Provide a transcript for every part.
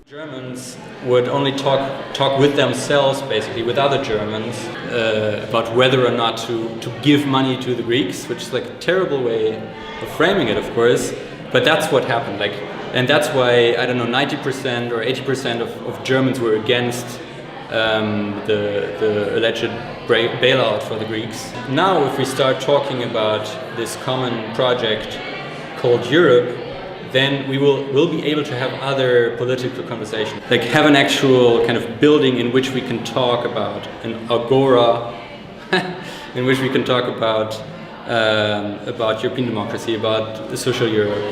Germans would only talk with themselves, basically, with other Germans, about whether or not to give money to the Greeks, which is like a terrible way of framing it, of course. But that's what happened. And that's why, I don't know, 90% or 80% of Germans were against the alleged bailout for the Greeks. Now, if we start talking about this common project called Europe, then we'll be able to have other political conversations, like have an actual kind of building in which we can talk about an agora, in which we can talk about European democracy, about the social Europe,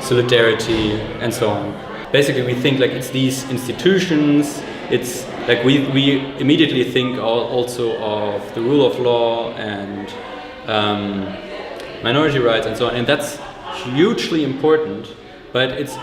solidarity, and so on. Basically, we think like it's these institutions. It's like we immediately think also of the rule of law and minority rights and so on, and that's hugely important. But it's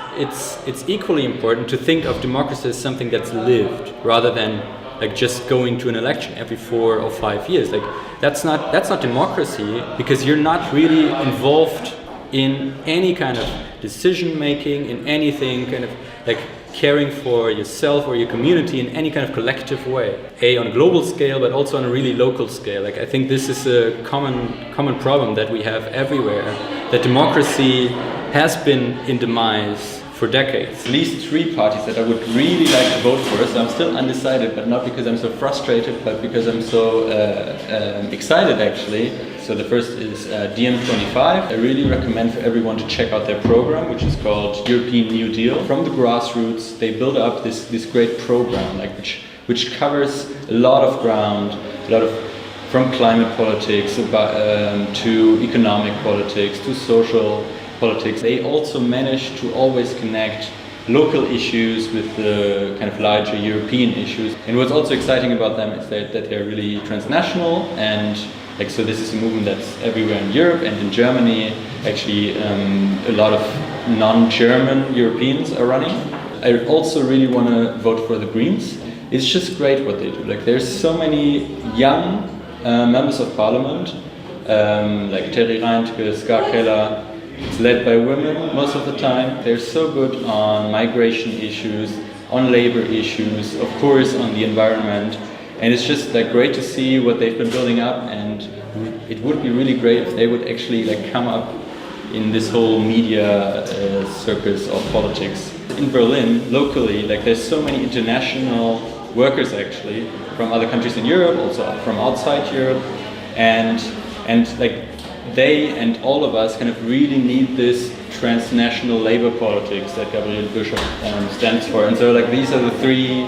equally important to think of democracy as something that's lived, rather than like just going to an election every 4 or 5 years. Like that's not democracy, because you're not really involved in any kind of decision making, in anything kind of like caring for yourself or your community in any kind of collective way, on a global scale, but also on a really local scale. Like I think this is a common problem that we have everywhere, that democracy has been in demise for decades. At least 3 parties that I would really like to vote for, so I'm still undecided, but not because I'm so frustrated, but because I'm so excited actually. So the first is DiEM25. I really recommend for everyone to check out their program, which is called European New Deal. From the grassroots, they build up this great program, like which covers a lot of ground, from climate politics to economic politics to social politics. They also manage to always connect local issues with the kind of larger European issues. And what's also exciting about them is that they're really transnational, and like, so this is a movement that's everywhere in Europe, and in Germany actually a lot of non-German Europeans are running. I also really want to vote for the Greens. It's just great what they do. Like there's so many young members of parliament, like Terry Reintke, Ska Keller. It's led by women most of the time. They're so good on migration issues, on labor issues, of course on the environment. And it's just like great to see what they've been building up, and it would be really great if they would actually like come up in this whole media circus of politics. In Berlin, locally, like there's so many international workers actually from other countries in Europe, also from outside Europe, and like they and all of us kind of really need this transnational labor politics that Gabriel Bischoff stands for. And so like these are the 3